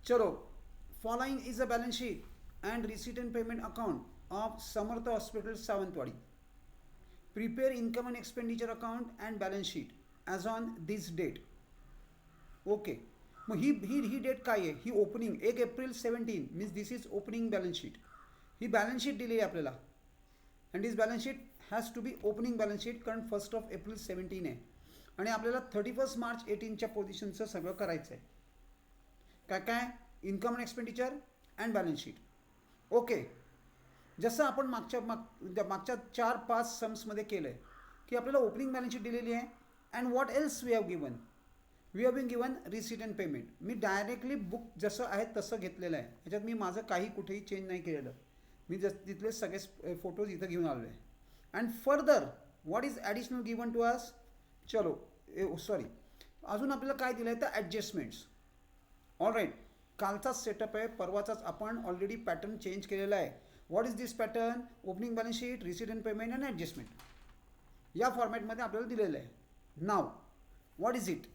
चलो, following is a balance sheet and receipt and payment account of Samartha Hospital Savantwadi. Prepare income and expenditure account and balance sheet as on this date. Okay, मग ही date काय आहे? ही opening 1 April 17 means this is opening balance sheet. ही balance sheet दिली आहे आपल्याला and this balance sheet has to be opening balance sheet, कारण 1 एप्रिल 17 आहे आणि आपल्याला 31 मार्च 18च्या पोझिशनचं सगळं करायचं आहे. काय काय? Income and expenditure and balance sheet. Okay, जसं आपण मागच्या 4-5 सम्समध्ये केलं आहे की आपल्याला ओपनिंग बॅलन्स शीट दिलेली आहे and what else we have given. We have been given receipt and payment. मी डायरेक्टली बुक जसं आहे तसं घेतलेलं आहे, ह्याच्यात मी माझं काही कुठेही चेंज नाही केलेलं. मी तिथले सगळे फोटोज इथं घेऊन आलो आहे. And further what is additional given to us. चलो सॉरी, अजून आपल्याला काय दिलं आहे तर ॲडजस्टमेंट्स. ऑल राईट, कालचाच सेटअप आहे, परवाचाच आपण ऑलरेडी पॅटर्न चेंज केलेला आहे. What is this pattern? Opening balance sheet, receipt and payment and adjustment या फॉर्मॅटमध्ये आपल्याला दिलेलं आहे. Now what is it?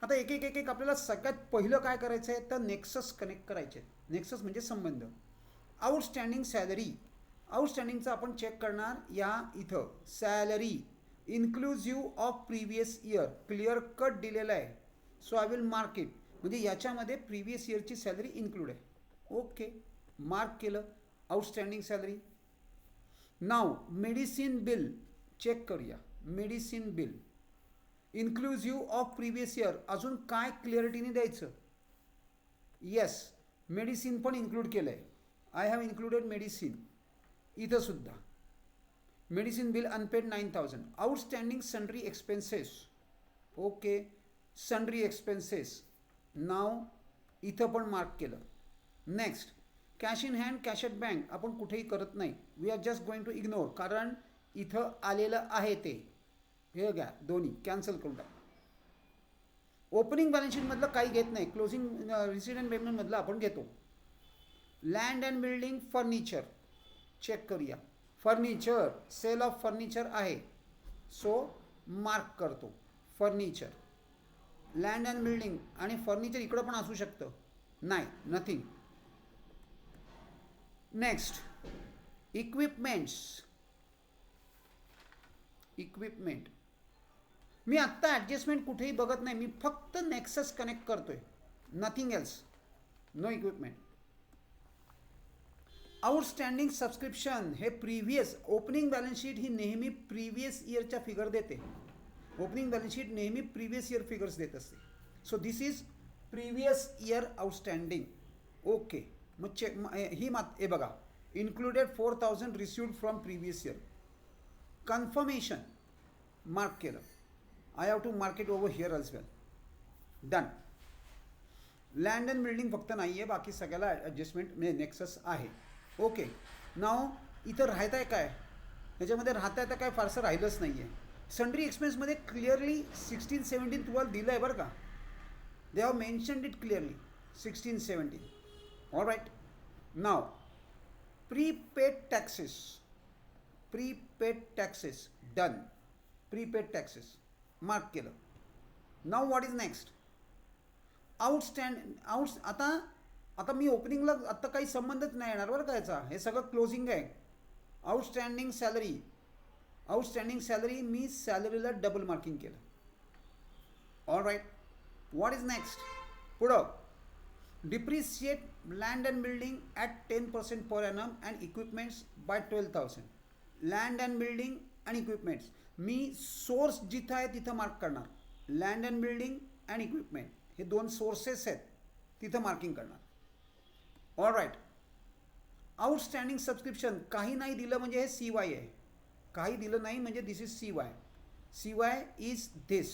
आता एक एक एक एक आपल्याला सगळ्यात पहिलं काय करायचं आहे तर नेक्सस कनेक्ट करायचे. नेक्सस म्हणजे संबंध. आउटस्टँडिंग सॅलरी, आउटस्टँडिंगचं आपण चेक करणार या इथं. Salary inclusive of previous year, clear cut दिलेलं आहे. So I will mark it, म्हणजे याच्यामध्ये प्रिव्हियस इयरची सॅलरी इन्क्लूड आहे. ओके, मार्क केलं आउटस्टँडिंग सॅलरी. नाव मेडिसिन बिल चेक करूया. Medicine bill inclusive of previous year, अजून काय क्लिअरिटीने द्यायचं? येस, मेडिसिन पण इन्क्लूड केलं आहे. आय हॅव इन्क्लुडेड मेडिसिन इथं सुद्धा. Medicine bill unpaid 9,000. Outstanding sundry expenses. Okay, sundry expenses नाव इथं पण मार्क केलं. Next, cash in hand, cash at bank आपण कुठेही करत नाही. We are just going to ignore, कारण इथं आलेलं आहे ते. हे घ्या, दोन्ही कॅन्सल करून टाका. ओपनिंग बॅलन्स शीटमधलं काही घेत नाही, क्लोजिंग रिसीट अँड पेमेंटमधलं आपण घेतो. Land and building, furniture check करूया. फर्निचर, सेल ऑफ फर्निचर आहे, सो मार्क करतो फर्निचर. लँड अँड बिल्डिंग आणि फर्निचर इकडं पण असू शकतं, नाही, नथिंग. Next, equipments. इक्विपमेंट मी आत्ता ॲडजस्टमेंट कुठेही बघत नाही, मी फक्त नेक्सस कनेक्ट करतोय, nothing else, no equipment. Outstanding subscription हे प्रिव्हियस. ओपनिंग बॅलन्स शीट ही नेहमी प्रिव्हियस इयरच्या फिगर देते. ओपनिंग बॅलन्स शीट नेहमी प्रिव्हियस इयर फिगर्स देत असते. So this is previous year outstanding. Okay, मग चेक ही हे बघा, included 4,000 received from previous year. Confirmation mark केलं. I have to mark it over here as well. Done. Land and building फक्त नाही आहे, बाकी सगळ्याला ॲडजस्टमेंट म्हणजे नेक्सस आहे. ओके, नाव इथं राहत आहे काय? ह्याच्यामध्ये राहता येतं काय फारसं राहिलंच नाही आहे. सन्ड्री एक्सपेन्समध्ये क्लिअरली 16-17 तुम्हाला दिलं आहे बरं का. They have mentioned it clearly 16-17. All right. Now prepaid taxes. Prepaid taxes done. Prepaid taxes mark केलं. Now what is next? आता मी ओपनिंगला आत्ता काही संबंधच नाही येणार बरं का याचा, हे सगळं क्लोजिंग आहे. आउटस्टँडिंग सॅलरी, आउटस्टँडिंग सॅलरी मी सॅलरीला डबल मार्किंग केलं. All right. What is next? पुढं, depreciate land and building at 10% per annum and equipments by 12,000. Land and building आणि इक्विपमेंट्स मी सोर्स जिथं आहे तिथं मार्क करणार. Land and building and equipment हे दोन सोर्सेस आहेत, तिथं मार्किंग करणार. All right. आउटस्टँडिंग सबस्क्रिप्शन काही नाही दिलं म्हणजे हे CY आहे. काही दिलं नाही म्हणजे this is CY. CY is this.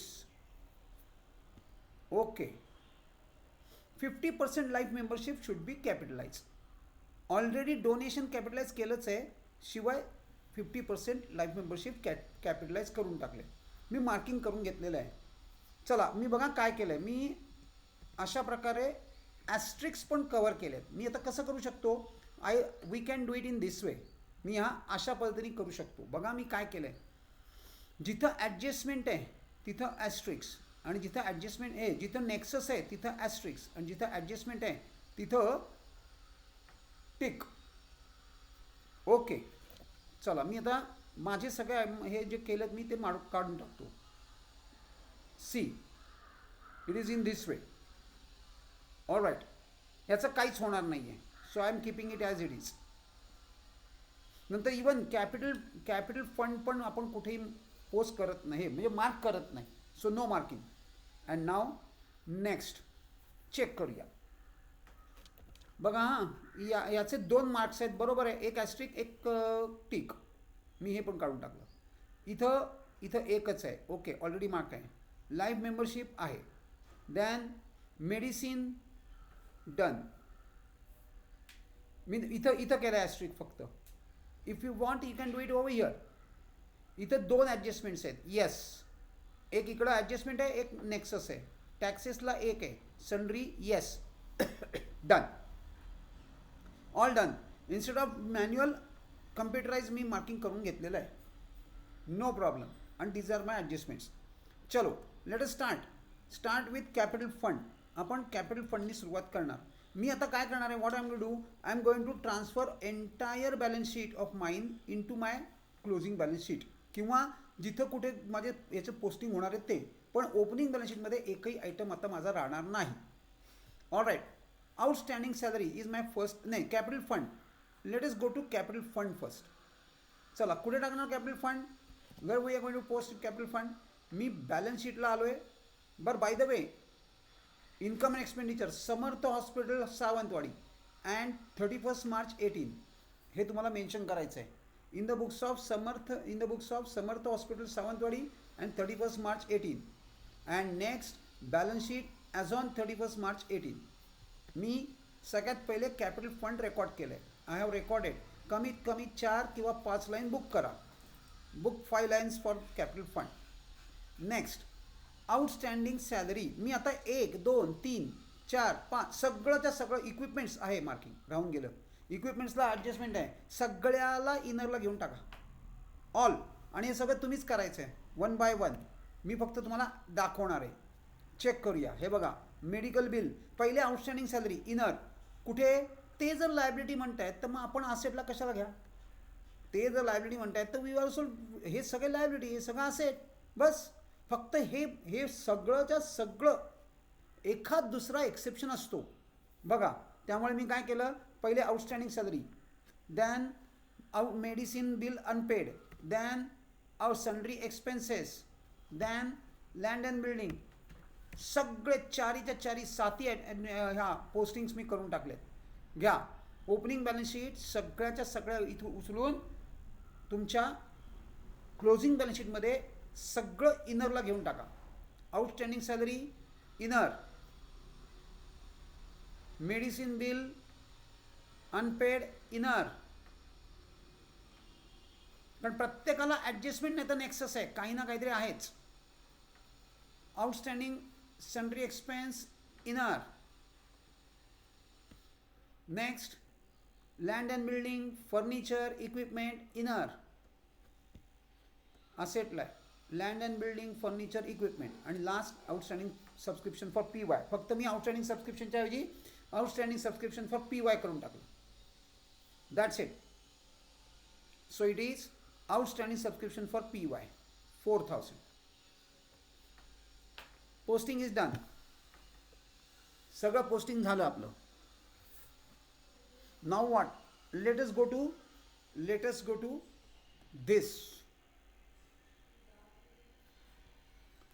Okay. 50% life membership should be capitalize. Already donation capitalize केलंच आहे, शिवाय 50% लाईफ मेंबरशिप कॅपिटलाइज करून टाकले. मी मार्किंग करून घेतलेलं आहे. चला, मी बघा काय केलं आहे. मी अशा प्रकारे ॲस्ट्रिक्स पण कवर केले आहेत. मी आता कसं करू शकतो? We can do it in this way. मी अशा पद्धतीने करू शकतो. बघा मी काय केलं आहे. जिथं ॲडजस्टमेंट आहे तिथं ॲस्ट्रिक्स, आणि जिथं ॲडजस्टमेंट आहे, जिथं नेक्सस आहे तिथं ॲस्ट्रिक्स, आणि जिथं ॲडजस्टमेंट आहे तिथं टिक. ओके, चला मी आता माझे सगळे हे जे केलं मी ते काढून टाकतो. See, it is in this way. All right, ह्याचं काहीच होणार नाही आहे. So I am keeping it as it is. नंतर इवन कॅपिटल फंड पण आपण कुठेही पोस्ट करत नाही, म्हणजे मार्क करत नाही. So no marking. And now next check करूया. बघा हां, याचे 2 मार्क्स आहेत, बरोबर आहे. एक ॲस्ट्रिक, एक टिक. मी हे पण काढून टाकलं. इथं एकच आहे. ओके, ऑलरेडी मार्क आहे. लाईफ मेंबरशिप आहे. Then medicine done. मी इथं केलं ॲस्ट्रिक फक्त. If you want you can do it over here. इथं 2 ॲडजस्टमेंट्स आहेत. येस, एक इकडं ॲडजस्टमेंट आहे, एक नेक्सस आहे. टॅक्सेसला एक आहे. Sundry yes. Done, all done. Instead of manual computerise मी मार्किंग करून घेतलेलं आहे. No problem. And these are my adjustments. चलो let us start with capital fund. आपण कॅपिटल फंडनी सुरुवात करणार. मी आता काय करणार आहे, what I am to do, I am going to transfer entire balance sheet of mine into my closing balance sheet, किंवा जिथं कुठे माझे याचं पोस्टिंग होणार आहे ते. पण ओपनिंग बॅलन्स शीटमध्ये एकही आयटम आता माझा राहणार नाही. All right. Outstanding salary is my first. नाही, capital fund. Let us go to capital fund first. चला कुठे टाकणार capital fund, where we are going to post capital fund. मी बॅलन्स शीटला आलो आहे. बरं, by the way, income and expenditure Samarth hospital Sawantwadi and 31 March 18 हे तुम्हाला मेन्शन करायचं आहे. In the books of Samarth hospital Sawantwadi and 31 March 18. And next balance sheet as on 31 March 18. मी सगळ्यात पहिले कॅपिटल फंड रेकॉर्ड केलं आहे. I have recorded. कमीत कमी 4 किंवा 5 लाईन बुक करा. Book 5 lines for capital fund. Next outstanding salary. मी आता 1 2 3 4 5 सगळंच्या सगळं इक्विपमेंट्स आहे. मार्किंग राहून गेलं. इक्विपमेंट्सला ॲडजस्टमेंट आहे. सगळ्याला इनरला घेऊन टाका ऑल. आणि हे सगळं तुम्हीच करायचं आहे 1 बाय 1. मी फक्त तुम्हाला दाखवणार आहे. चेक करूया. हे बघा, मेडिकल बिल पहिले आउटस्टँडिंग सॅलरी इनर. कुठे, ते जर लायबिलिटी म्हणतायत तर मग आपण असेटला कशाला घ्या. ते जर लायबिलिटी म्हणतायत तर वी ऑल्सो, हे सगळे लायबिलिटी, हे सगळं असेट. बस फक्त हे सगळंच्या सगळं एखाद दुसरा एक्सेप्शन असतो बघा. त्यामुळे मी काय केलं, पहिले outstanding salary, then medicine bill unpaid, then sundry expenses, then land and building. सगळे 4च्या 4 7 ह्या पोस्टिंग्स मी करून टाकलेत. घ्या ओपनिंग बॅलन्स शीट सगळ्याच्या सगळ्या इथून उचलून तुमच्या क्लोजिंग बॅलन्स शीटमध्ये सगळं इनरला घेऊन टाका. Outstanding salary inner, medicine bill unpaid inner. कारण प्रत्येकाला ॲडजस्टमेंट नाही तर नेक्सस आहे, काही ना काहीतरी आहेच. Outstanding sundry expense inner. Next land and building, furniture, equipment inner. असेटला आहे land and building, furniture, equipment. आणि last outstanding subscription for PY. फक्त मी आउटस्टँडिंग सबस्क्रिप्शनच्या ऐवजी आउटस्टँडिंग सबस्क्रिप्शन फॉर PY करून टाकलं. That's it. So it is outstanding subscription for PY 4000. Posting is done. सगळं posting झालं आपलं. Now what, let us go to this.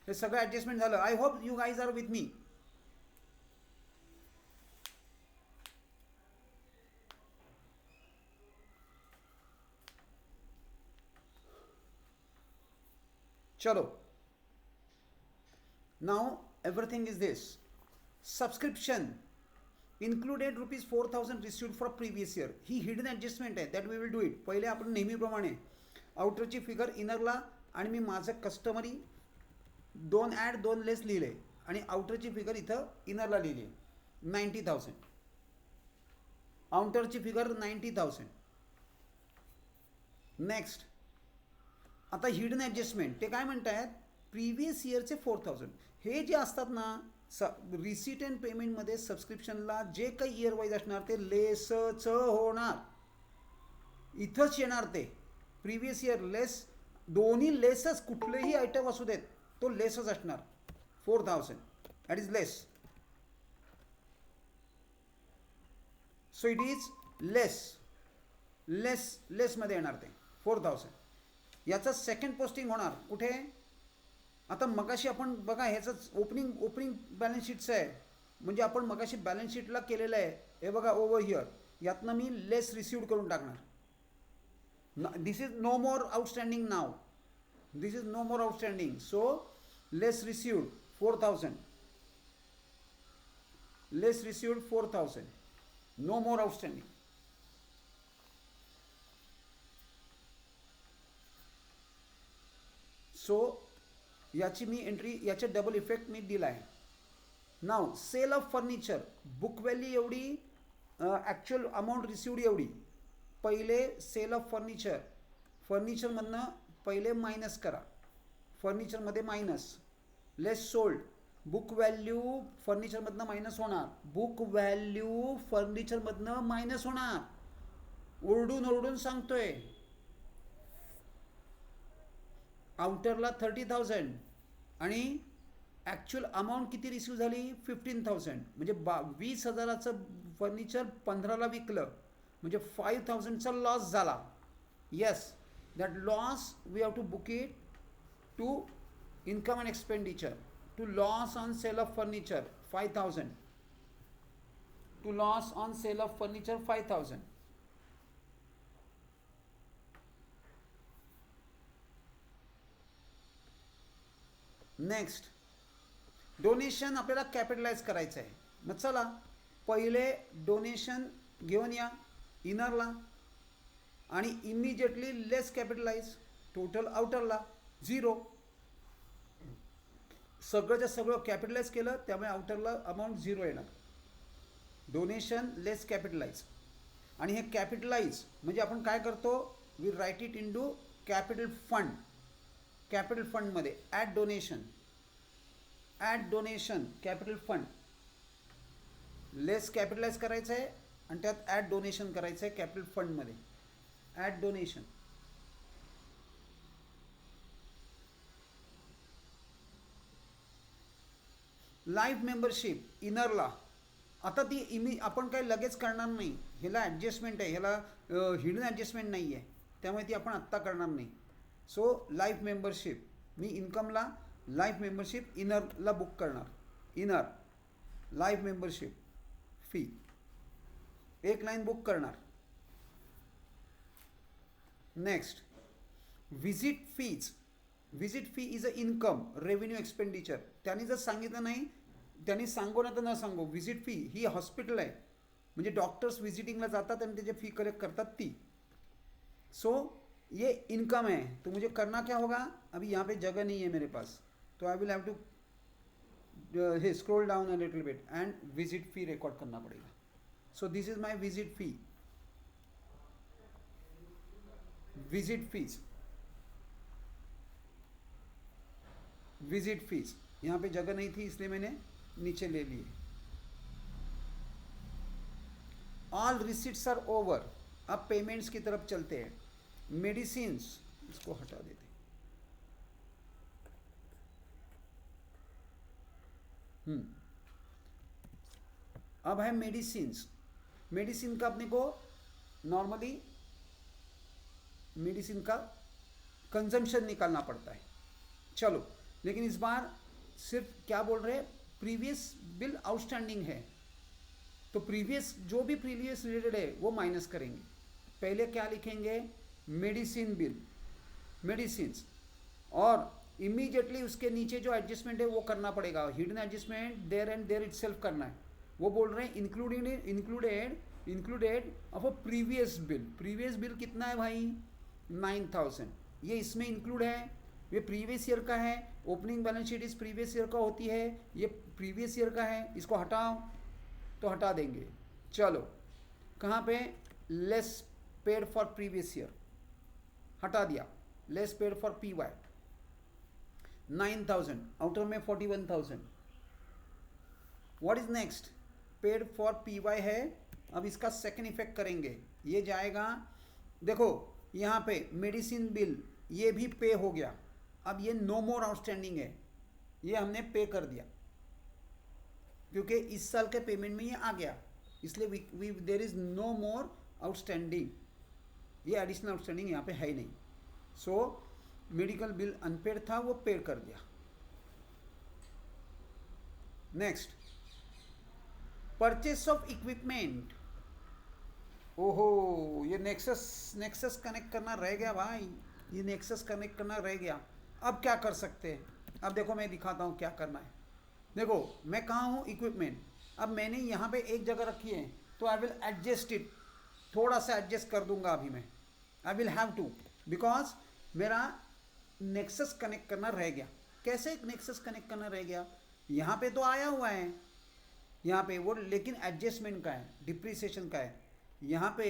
हे सगळं ॲडजस्टमेंट झालं. I hope you guys are with me. चलो, now everything is this. Subscription included rupees 4000 received for previous year. ही hidden adjustment आहे, that we will do it. पहिले आपण नेहमीप्रमाणे आउटरची figure इनरला, आणि मी माझं कस्टमरी 2 ॲड 2 लेस लिहिले आणि आउटरची फिगर इथं इनरला लिहिली 90,000. आउटरची फिगर 90,000. नेक्स्ट आता हिडन ॲडजस्टमेंट. ते काय म्हणतायत, प्रिव्हियस इयरचे 4000. हे जे असतात ना रिसीट अँड पेमेंटमध्ये सबस्क्रिप्शनला जे काही इयर वाईज असणार ते लेसच होणार. इथंच येणार ते प्रिव्हियस इयर लेस, दोन्ही लेसच, कुठलेही आयटम असू देत तो लेसच असणार. 4000 that is less. So it is लेसमध्ये येणार ते 4000. याचं सेकंड पोस्टिंग होणार कुठे? आता मगाशी आपण बघा ह्याचंच ओपनिंग बॅलन्स शीटचं आहे, म्हणजे आपण मगाशी बॅलन्स शीटला केलेलं आहे. हे बघा ओव्हर हिअर, यातनं मी लेस रिसिव्ड करून टाकणार. This is no more outstanding now, this is no more outstanding. So less received 4000, less received 4000, no more outstanding. So याची मी एंट्री, याचे डबल इफेक्ट मी दिला आहे. Now sale of furniture, book value एवढी, ॲक्च्युअल अमाऊंट रिसिव्ड एवढी. पहिले sale of furniture, फर्निचरमधनं पहिले मायनस करा, फर्निचरमध्ये minus, less sold, book value फर्निचरमधनं मायनस होणार, बुक व्हॅल्यू फर्निचरमधनं मायनस होणार. ओरडून सांगतोय. आउटरला 30,000 आणि ॲक्च्युअल अमाऊंट किती रिसिव्ह झाली? 15,000. म्हणजे 20,000चं फर्निचर 15ला विकलं, म्हणजे 5,000चा लॉस झाला. Yes, that loss we have to book it to income and expenditure. To loss on sale of furniture 5,000, to loss on sale of furniture 5,000. Next, donation आपल्याला capitalise करायचं आहे. मग चला पहिले डोनेशन घेऊन या इनरला आणि इमिजिएटली लेस कॅपिटलाइज, टोटल आउटरला 0. सगळंच्या सगळं कॅपिटलाइज केलं त्यामुळे आउटरला अमाऊंट 0 येणार. Donation less capitalise. आणि हे कॅपिटलाइज म्हणजे आपण काय करतो? We write it into capital fund. Capital फंडमध्ये add donation, capital fund. Less capitalise करायचं आहे आणि त्यात ॲट डोनेशन करायचं आहे कॅपिटल फंडमध्ये. Add donation. लाईफ मेंबरशिप इनरला. आता ती आपण काही लगेच करणार नाही, ह्याला ॲडजस्टमेंट आहे, ह्याला हिडन ॲडजस्टमेंट नाही आहे, त्यामुळे ती आपण आत्ता करणार नाही. सो लाईफ मेंबरशिप मी इन्कमला लाईफ मेंबरशिप इनरला बुक करणार. इनर लाईफ मेंबरशिप फी एक लाईन बुक करणार. Next, visit fees. Visit fee is a income revenue expenditure. त्यांनी जर सांगितलं नाही, त्यांनी सांगू ना तर न सांगू, व्हिजिट फी ही हॉस्पिटल आहे, म्हणजे डॉक्टर्स व्हिजिटिंगला जातात आणि त्याची फी कलेक्ट करतात ती. सो ये इनकम है, तो मुझे करना क्या होगा? अभी यहाँ पे जगह नहीं है मेरे पास, तो I will have to scroll down a little bit and visit fee record करना पड़ेगा. So this is my visit fee. Visit fees, visit fees, यहाँ पे जगह नहीं थी इसलिए मैंने नीचे ले लिए. All receipts are over. अब पेमेंट्स की तरफ चलते हैं. मेडिसिन्स, इसको हटा देते. अब है मेडिसिन्स. मेडिसिन का अपने को नॉर्मली मेडिसिन का कंजम्पशन निकालना पड़ता है. चलो, लेकिन इस बार सिर्फ क्या बोल रहे हैं, प्रीवियस बिल आउटस्टैंडिंग है, तो प्रीवियस जो भी प्रीवियस रिलेटेड है वो माइनस करेंगे. पहले क्या लिखेंगे? मेडिसिन बिल, मेडिसिन्स, और इमीडिएटली उसके नीचे जो एडजस्टमेंट है वो करना पड़ेगा. Hidden adjustment there and there itself करना है. वो बोल रहे हैं included of a previous bill. Previous bill कितना है भाई? 9,000. ये इसमें इंक्लूड है, ये प्रीवियस ईयर का है. ओपनिंग बैलेंस शीट इस प्रीवियस ईयर का होती है, ये प्रीवियस ईयर का है. इसको हटाओ तो हटा देंगे. चलो, कहाँ पे? Less paid for previous year हटा दिया. Less paid for PY 9,000, outer में 41,000. What is next, paid for P Y है। अब इसका सेकेंड इफेक्ट करेंगे, ये जाएगा, देखो यहाँ पे मेडिसिन बिल ये भी पे हो गया। अब ये नो मोर आउटस्टैंडिंग है, ये हमने पे कर दिया क्योंकि इस साल के पेमेंट में ये आ गया, इसलिए there is no more outstanding, ये एडिशनल आउटस्टैंडिंग यहाँ पे है ही नहीं। सो मेडिकल बिल अनपेड था, वो पेड कर दिया। Next, purchase of equipment. ओहो, ये नेक्सस कनेक्ट करना रह गया भाई, ये नेक्सस कनेक्ट करना रह गया। अब क्या कर सकते हैं, अब देखो मैं दिखाता हूँ क्या करना है। देखो मैं कहाँ हूँ, इक्विपमेंट। अब मैंने यहाँ पे एक जगह रखी है, तो आई विल एडजस्ट इट, थोड़ा सा एडजस्ट कर दूंगा अभी मैं, I will have to, because मेरा नेक्सस कनेक्ट करना रह गया। कैसे नेक्सस कनेक्ट करना रह गया, यहाँ पे तो आया हुआ है यहाँ पे वो, लेकिन एडजस्टमेंट का है, डिप्रिसिएशन का है, यहाँ पे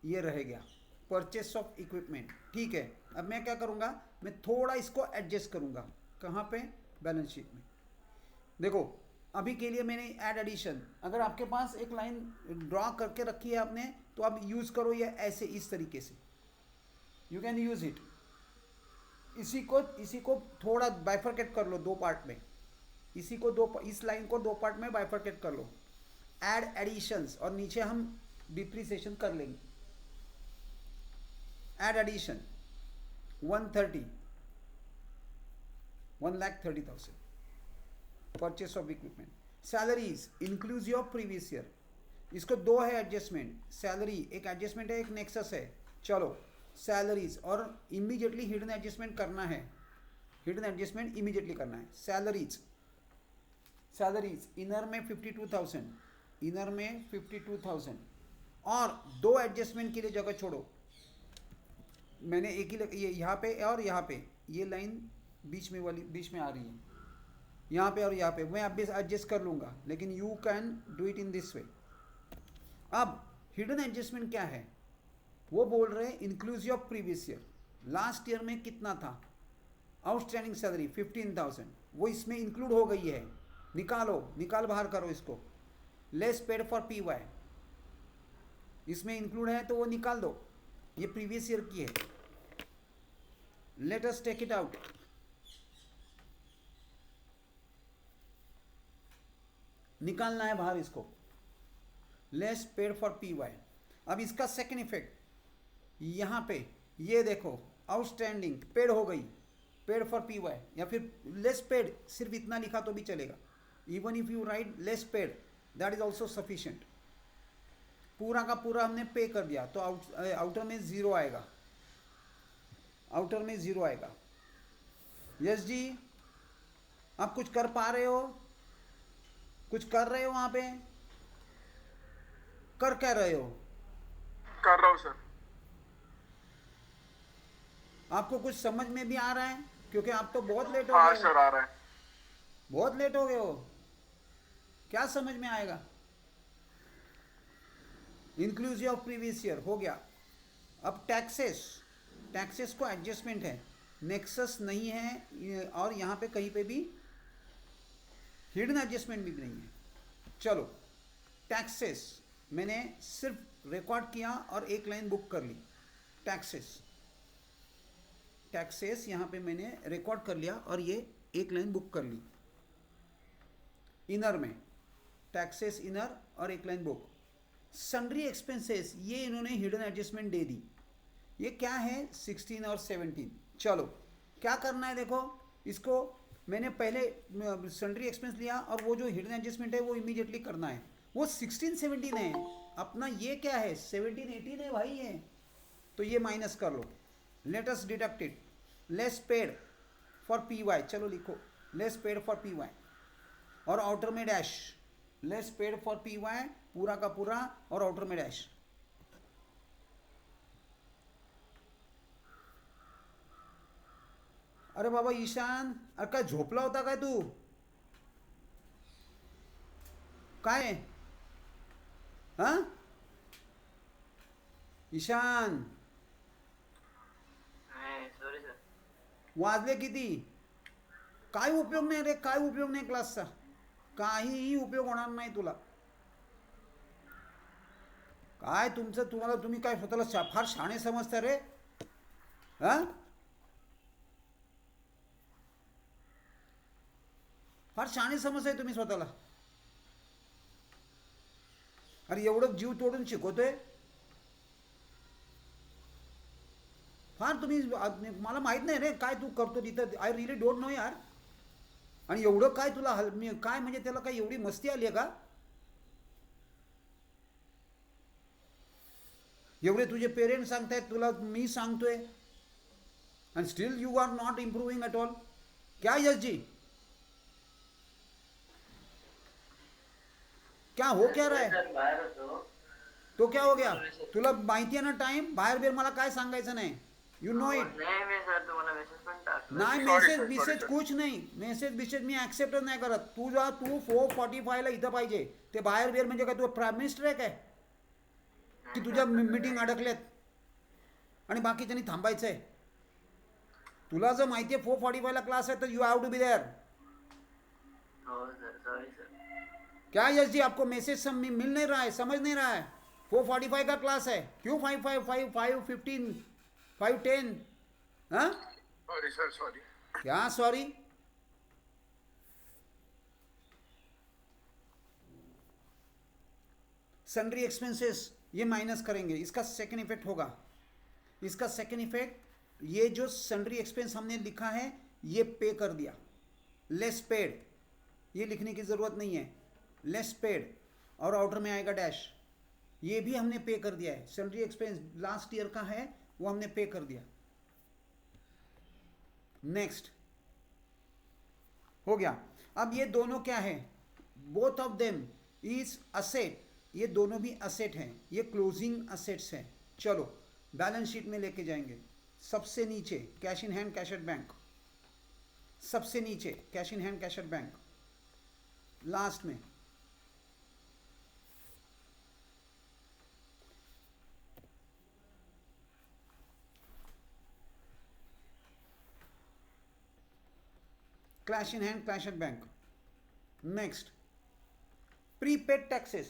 ये रह गया परचेस ऑफ इक्विपमेंट। ठीक है, अब मैं क्या करूँगा, मैं थोड़ा इसको एडजस्ट करूँगा। कहाँ पे, बैलेंस शीट में। देखो अभी के लिए मैंने ऐड एडिशन, अगर आपके पास एक लाइन ड्रॉ करके रखी है आपने, तो आप यूज़ करो ये ऐसे, इस तरीके से यू कैन यूज़ इट। इसी को थोड़ा बाइफरकेट कर लो दो पार्ट में, इस लाइन को दो पार्ट में बाइफरकेट कर लो, ऐड एडिशंस, और नीचे हम डिप्रिसिएशन कर लेंगे। Add addition 1,30,000 purchase of equipment. Salaries inclusive of previous year, इसको दो है एडजस्टमेंट, सैलरी एक एडजस्टमेंट है, एक नेक्सस है। चलो सैलरीज, और इमीडिएटली हिडन एडजस्टमेंट करना है, हिडन एडजस्टमेंट इमीडिएटली करना है। सैलरीज इनर में 52,000, इनर में 52,000, और दो एडजस्टमेंट के लिए जगह छोड़ो। मैंने एक ही ये यहाँ पे और यहाँ पे, ये लाइन बीच में आ रही है, यहाँ पे और यहाँ पे मैं अब एडजस्ट कर लूँगा, लेकिन you can do it in this वे। अब हिडन एडजस्टमेंट क्या है, वो बोल रहे हैं inclusive of previous year, last year में कितना था आउटस्टैंडिंग सैलरी 15,000, वो इसमें इंक्लूड हो गई है। निकाल बाहर करो इसको, less paid for P Wai, इसमें इंक्लूड है तो वो निकाल दो, ये प्रीवियस ईयर की है। Let us take it out. निकालना है बाहर इसको, less paid for P Y. अब इसका सेकेंड इफेक्ट, यहाँ पे ये देखो आउटस्टैंडिंग पेड हो गई, पेड फॉर पी वाई, या फिर लेस पेड, सिर्फ इतना लिखा तो भी चलेगा। Even if you right less paid, that is also sufficient. पूरा का पूरा हमने पे कर दिया, तो आउटर में ज़ीरो आएगा, आउटर में ज़ीरो आएगा। यस जी, आप कुछ कर पा रहे हो, कुछ कर रहे हो वहाँ पे, कर क्या रहे हो? कर रहा हूँ सर। आपको कुछ समझ में भी आ रहा है? क्योंकि आप तो बहुत लेट हो हाँ गए हो, सर, आ रहा है। बहुत लेट हो गए हो। क्या समझ में आएगा? इंक्लूसिव ऑफ प्रीवियस ईयर हो गया। अब टैक्सेस को एडजस्टमेंट है, नेक्सस नहीं है, और यहाँ पे कहीं पे भी हिडन एडजस्टमेंट भी नहीं है। चलो टैक्सेस मैंने सिर्फ रिकॉर्ड किया और एक लाइन बुक कर ली। टैक्सेस यहाँ पे मैंने रिकॉर्ड कर लिया और ये एक लाइन बुक कर ली। इनर में टैक्सेस इनर और एक लाइन बुक। सन्ड्री एक्सपेंसेस, ये इन्होंने हिडन एडजस्टमेंट दे दी। ये क्या है, 16 और 17। चलो क्या करना है, देखो इसको मैंने पहले सन्ड्री एक्सपेंस लिया और वो जो हिडन एडजस्टमेंट है वो इमीडिएटली करना है। वो 16-17 है, अपना ये क्या है 17-18 है भाई ये, तो ये माइनस कर लो। Let us deduct it. Less paid for P Y, चलो लिखो less paid for P Y, और आउटर में dash, less paid for P Y पूरा का पूरा और आउटर में डैश। अरे बाबा ईशान, अरे काय झोपला होता काय तू? काय हा ईशान? Sorry sir. वाजले किती? काय उपयोग नाही रे, काय उपयोग नाही क्लासचा. काहीही उपयोग होणार नाही तुला. काय तुमचं तुम्ही काय स्वतःला फार शहाणे समजता रे? हा, फार शहाणे समजताय तुम्ही स्वतःला. अरे एवढं जीव तोडून शिकवतोय. फार तुम्ही मला माहित नाही रे काय तू करतो तिथं. आय रिअली डोंट नो यार. आणि एवढं काय तुला काय म्हणजे त्याला काय एवढी मस्ती आली आहे का? एवढे तुझे पेरेंट्स सांगतायत तुला, मी सांगतोय, and still you are not improving at all. क्या यश जी, क्या हो क्या रहा है? तो क्या हो गया? तुला माहिती आहे ना टाइम बाहेर बेर मला काय सांगायचं नाही. You know it. नाही मेसेज बिसेज कुछ नाही. मेसेज मी ऍक्सेप्टच नाही करत. तू 4:45 ला इथं पाहिजे. ते बाहेर बेर म्हणजे काय तू प्राईम मिनिस्टर आहे काय की तुझ्या मीटिंग अडकल्यात आणि बाकीच्यांनी थांबायचंय? तुला जर माहिती आहे 4:45 ला क्लास है तो you have to be there. क्या यश जी आपको मैसेज मिल नहीं रहा है, समझ नहीं रहा है? 4:45 का क्लास है. क्यों 5:15 5:10? हाँ सॉरी सर, सॉरी. क्या सॉरी? सन्ड्री एक्सपेंसेस ये माइनस करेंगे. इसका सेकंड इफेक्ट होगा. इसका सेकंड इफेक्ट, ये जो सन्ड्री एक्सपेंस हमने लिखा है ये पे कर दिया. लेस पेड, ये लिखने की ज़रूरत नहीं है. लेस पेड और आउटर में आएगा डैश. ये भी हमने पे कर दिया है. सैलरी एक्सपेंस लास्ट ईयर का है वो हमने पे कर दिया. नेक्स्ट हो गया. अब ये दोनों क्या है? Both of them is asset. ये दोनों भी असेट हैं. ये क्लोजिंग असेट्स हैं. चलो बैलेंस शीट में लेके जाएंगे. सबसे नीचे cash in hand cash at bank. सबसे नीचे cash in hand cash at bank. Last में cash in hand cash at bank. Next prepaid taxes.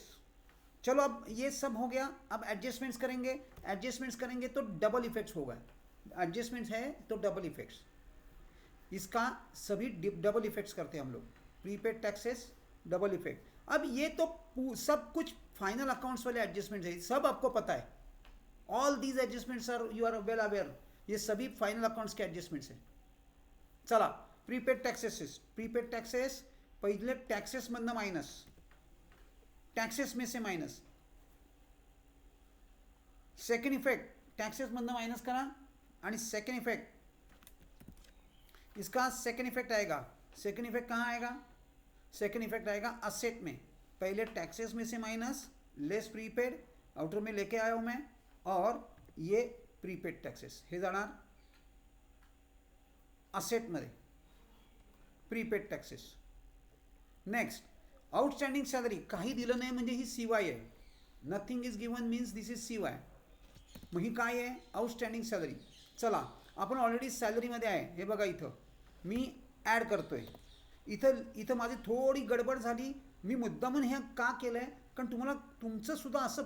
चलो अब ये सब हो गया. अब एडजस्टमेंट्स करेंगे. एडजस्टमेंट्स करेंगे तो डबल इफेक्ट्स होगा. एडजस्टमेंट्स है तो डबल इफेक्ट्स. इसका सभी डबल इफेक्ट्स करते हैं हम लोग. Prepaid taxes double effect. अब ये तो सब कुछ फाइनल अकाउंट्स वाले एडजस्टमेंट्स है, सब आपको पता है. All these adjustments are you are well aware. ये सभी फाइनल अकाउंट्स के एडजस्टमेंट्स है. चला प्रीपेड टैक्सेस. प्रीपेड टैक्सेस पहले टैक्सेस मधनं माइनस, टैक्सेस में से माइनस. सेकंड इफेक्ट टैक्सेस मधनं माइनस करा आणि सेकंड इफेक्ट, इसका सेकंड इफेक्ट आएगा. सेकंड इफेक्ट कहाँ आएगा? सेकंड इफेक्ट आएगा असेट में. पहले टैक्सेस में से माइनस, लेस प्रीपेड, आउटर में लेके आया हूँ मैं, और ये प्रीपेड टैक्सेस हे जाणार असेटमध्ये. Prepaid taxes. Next outstanding salary. काही दिलं नाही म्हणजे ही सी वाय आहे. Nothing is given means this is C Y. मग ही काय आहे? Outstanding salary. चला आपण ऑलरेडी सॅलरीमध्ये आहे. हे बघा इथं मी ॲड करतोय. इथं माझी थोडी गडबड झाली. मी मुद्दामून हे का केलं आहे? कारण तुम्हाला तुमचंसुद्धा असं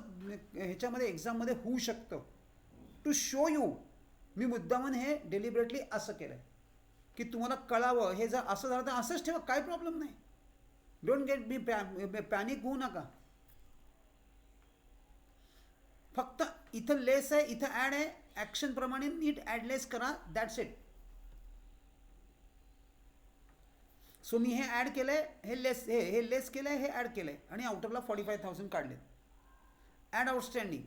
ह्याच्यामध्ये एक्झाममध्ये होऊ शकतं. टू शो यू मी मुद्दामून हे डेलिबरेटली असं केलं आहे की तुम्हाला कळावं. हे जर असं झालं तर असंच ठेवा, काय प्रॉब्लेम नाही. डोंट गेट बी पॅनिक होऊ नका. फक्त इथं लेस आहे, इथं ॲड आहे. ॲक्शन प्रमाणे नीट ॲड लेस करा. That's it. सो मी हे ॲड केलं आहे, हे लेस केलं आहे, हे ॲड केलं आहे आणि आउटरला 45,000 काढले. Add outstanding.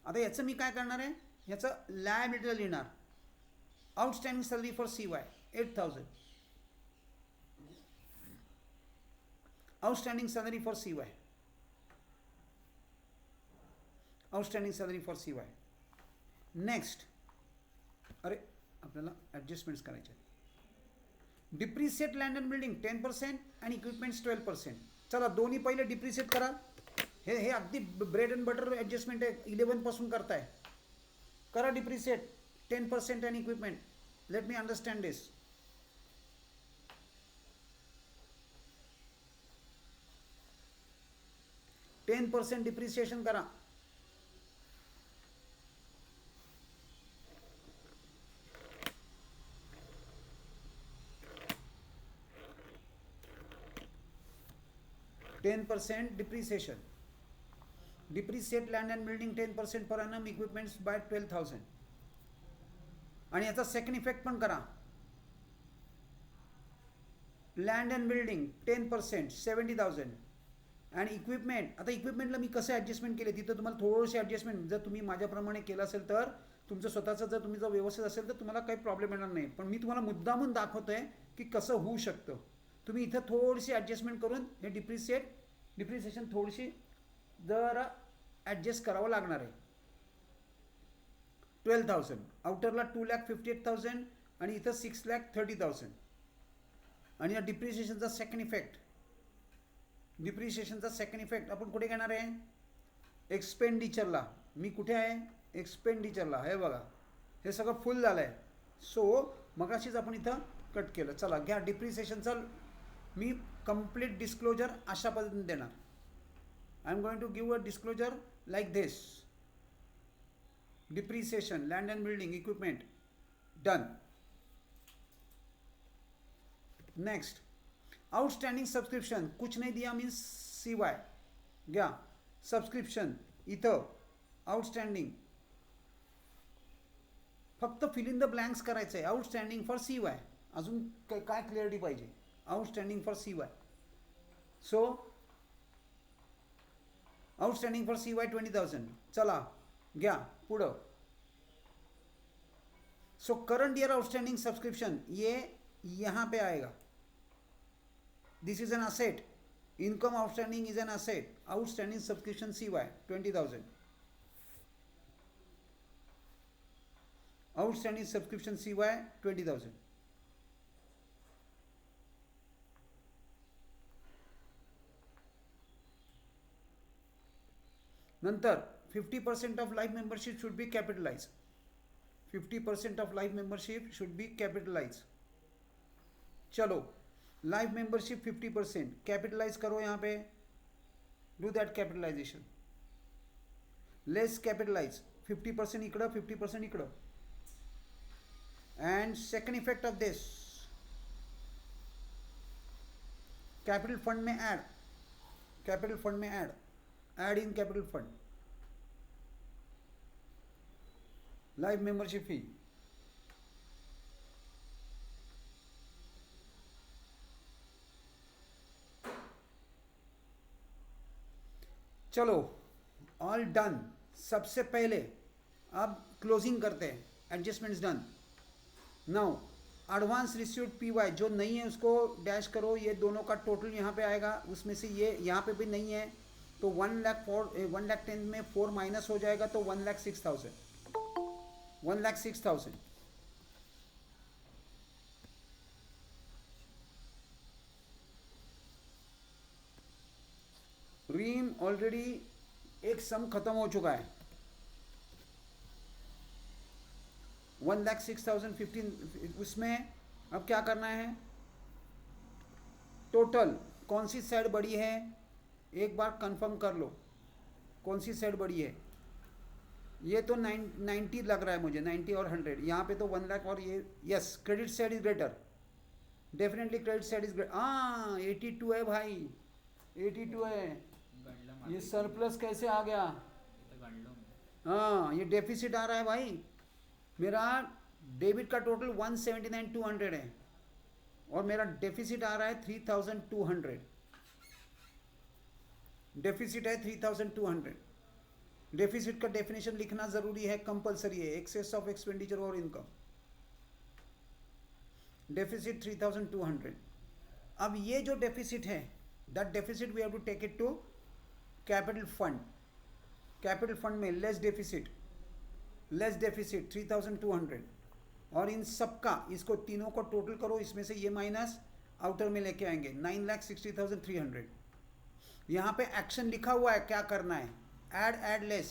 आता याचं मी काय करणार आहे? याचं लायबिलिटीला लिहिणार. Outstanding salary for C Y 8,000. Outstanding salary for C Y. Outstanding salary for C Y. Next, अरे आपल्याला ॲडजस्टमेंट्स करायचे. डिप्रिशिएट लँड अँड बिल्डिंग 10% आणि इक्विपमेंट्स 12%. चला दोन्ही पहिले डिप्रिशिएट करा. हे अगदी ब्रेड अँड बटर ॲडजस्टमेंट आहे. 11 पासून करताय. करा डिप्रिशिएट 10% आणि इक्विपमेंट. लेट मी अंडरस्टँड दिस. 10% डिप्रिसिएशन करा. %10 depreciation. Depreciate land and building 10% per annum, equipments by 12,000. आणि याचा सेकंड इफेक्ट पण करा. लँड अँड बिल्डिंग 10% 70,000 आणि इक्विपमेंट. आता इक्विपमेंटला मी कसं ॲडजस्टमेंट केले तिथं तुम्हाला थोडीशी ॲडजस्टमेंट जर तुम्ही माझ्याप्रमाणे केलं असेल तर तुमचं स्वतःचं जर तुम्ही जर व्यवस्थित असेल तर तुम्हाला काही प्रॉब्लेम येणार नाही. पण मी तुम्हाला मुद्दामून दाखवतोय की कसं होऊ शकतं. तुम्ही इथं थोडीशी ॲडजस्टमेंट करून हे डिप्रिसिएशन थोडीशी जरा ॲडजस्ट करावं लागणार आहे. 12,000 आउटरला 2,58,000 आणि इथं 6,30,000. आणि या डिप्रिसिएशनचा सेकंड इफेक्ट आपण कुठे घेणार आहे? एक्सपेंडिचरला. मी कुठे आहे? एक्सपेंडिचरला. हे बघा हे सगळं फुल झालं आहे. सो मगाशीच आपण इथं कट केलं. चला घ्या डिप्रिसिएशनचा मी कंप्लीट डिस्क्लोजर अशा पद्धतीने देणार. I am going to give a disclosure like this. Depreciation, land and building, equipment, done. Next outstanding subscription. कुछ नहीं दिया मीन्स CY घ्या. सब्सक्रिप्शन इथं आउटस्टँडिंग फक्त फिल इन द ब्लँक्स करायचं आहे. Outstanding for CY. अजून काय क्लिअरिटी पाहिजे? Outstanding for CY. So outstanding for CY 20,000. चला घ्या पुढं. So current year outstanding subscription ये यहाँ पे आएगा. This is an asset. Income outstanding is an asset. Outstanding subscription CY 20,000. Outstanding subscription CY 20,000. नंतर 50% of life membership should be capitalized. 50% of life membership should be capitalized. चलो life membership 50% capitalise करो. यहाँ पे do that capitalisation. Less capitalise 50% इकडं 50% इकडं. and second effect of this capital fund में add in capital fund life membership fee. चलो all done. सबसे पहले अब क्लोजिंग करते हैं. Adjustments done. Now advance received PY जो नहीं है उसको डैश करो. ये दोनों का टोटल यहाँ पे आएगा. उसमें से ये यहाँ पे भी नहीं है तो 1,10,000 में 4 माइनस हो जाएगा तो 1,06,000. 1,06,000. रीम ऑलरेडी एक सम खत्म हो चुका है. 1,06,015. उसमें अब क्या करना है? टोटल कौन सी साइड बड़ी है एक बार कंफर्म कर लो. कौन सी साइड बड़ी है? ये तो 90 लग रहा है मुझे. 90 और 100. यहाँ पे तो 1 लाख और ये yes credit side is greater. Definitely credit side is greater. 82 है भाई. 82 है. ये सरप्लस कैसे आ गया? हाँ ये डेफिसिट आ रहा है भाई. मेरा डेबिट का टोटल 179,200 है और मेरा डेफिसिट आ रहा है 3,200. डेफिसिट है 3,200. डेफिसिट का डेफिनेशन लिखना ज़रूरी है, कंपलसरी है. एक्सेस ऑफ एक्सपेंडिचर और इनकम. डेफिसिट 3,200. अब ये जो डेफिसिट है that deficit we have to take it to capital fund. Capital fund में लेस डेफिसिट 3,200. और इन सबका इसको तीनों को टोटल करो. इसमें से ये माइनस आउटर में लेके आएंगे 9,60,300. यहाँ पे एक्शन लिखा हुआ है क्या करना है. ऐड लेस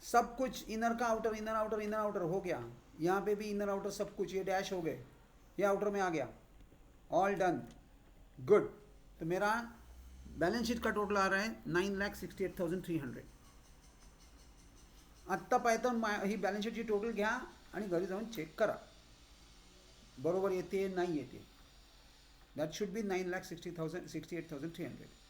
सब कुछ. इनर का आउटर, इनर आउटर हो गया. यहाँ पे भी इनर आउटर सब कुछ. ये डैश हो गए. ये आउटर में आ गया. All done. गुड. तो मेरा बैलेंस शीट का टोटल आ रहा है 9,68,300. आत्ता पाहता ही बॅलन्स शीटची टोटल घ्या आणि घरी जाऊन चेक करा बरोबर येते नाही येते. That should be 9,68,300.